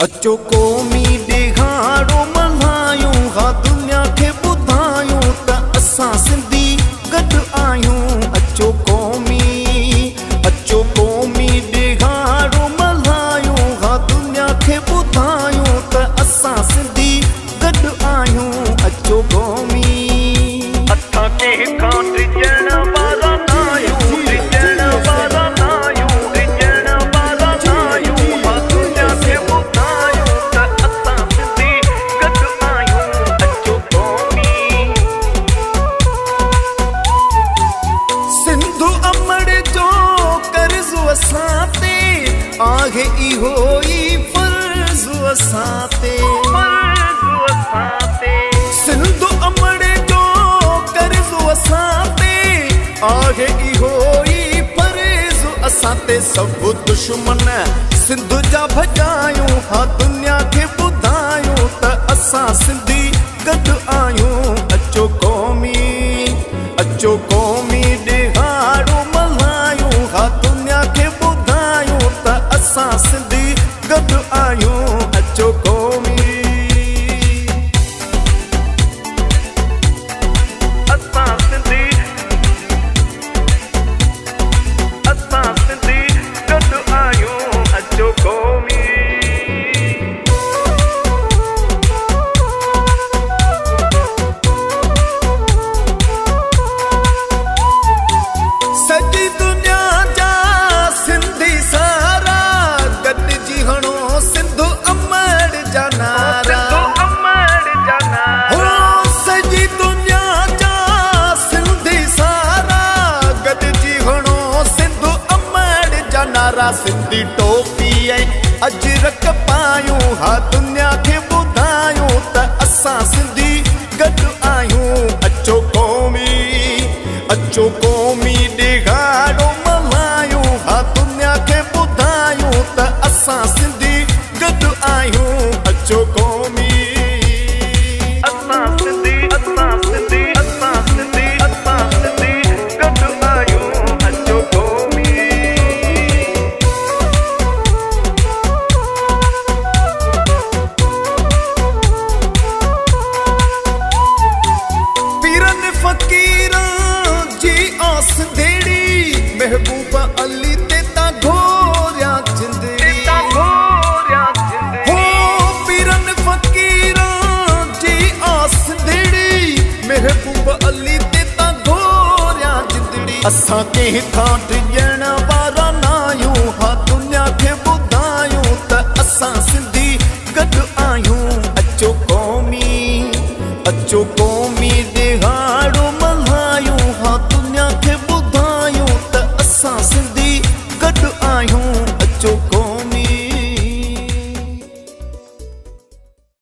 अचो क़ौमी ॾिहाड़ो मल्हायूं, हा दुनिया खे ॿुधायूं त असां सिंधी गॾु आहियूं। अचो क़ौमी ॾिहाड़ो मल्हायूं, हा दुनिया खे ॿुधायूं त असां सिंधी गॾु आहियूं। अचो क़ौमी असां कंहिंखां ड्रिजण वारा न आहियूं, ड्रिजण वारा न आहियूं, ड्रिजण वारा न आहियूं। हा दुनिया खे ॿुधायूं त असां सिंधी गॾु आहियूं। अचो क़ौमी सिंधु अमड़ जो कर्ज़ु असां ते आहे, इहो ई फर्ज़ु असां ते। सिंधु अमड़ जो कर्ज़ु असां ते आहे, इहो ई फर्ज़ु असां ते। सभु दुश्मन सिंध जा भॼायूं, हा दुनिया खे ॿुधायूं त असां सिंधी गॾु आहियूं। अचो क़ौमी ॾिहाड़ो मल्हायूं, हा दुनिया खे ॿुधायूं त असां सिंधी गॾु आहियूं। अचो क़ौमी सॼी दुनिया जा सिंधी सारा गॾिजी हणो सिंधु अमड़ जा नारा। हो सॼी दुनिया जा सिंधी सारा गॾिजी हणो सिंधु अमड़ जा नारा। सिंधी टोपी ऐं अजरक पायूं, हा दुनिया खे ॿुधायूं त असां सिंधी गॾु आहियूं। अचो क़ौमी ॾिहाड़ो मल्हायूं, हा दुनिया खे ॿुधायूं त असां सिंधी गॾु आहियूं। अचो क़ौमी गॾु आहियूं। अचो क़ौमी पीरनि फ़क़ीरनि जी आस देड़ी, महबूब अली ते ता घोरिया जिंदड़ी। हो पीरनि फ़क़ीरनि जी आस देड़ी, महबूब अली ते ता घोरिया जिंदड़ी। असां कंहिंखां ड्रिजण वारा न आहियूं, हा दुनिया खे ॿुधायूं त असां सिंधी गॾु आहियूं। अचो क़ौमी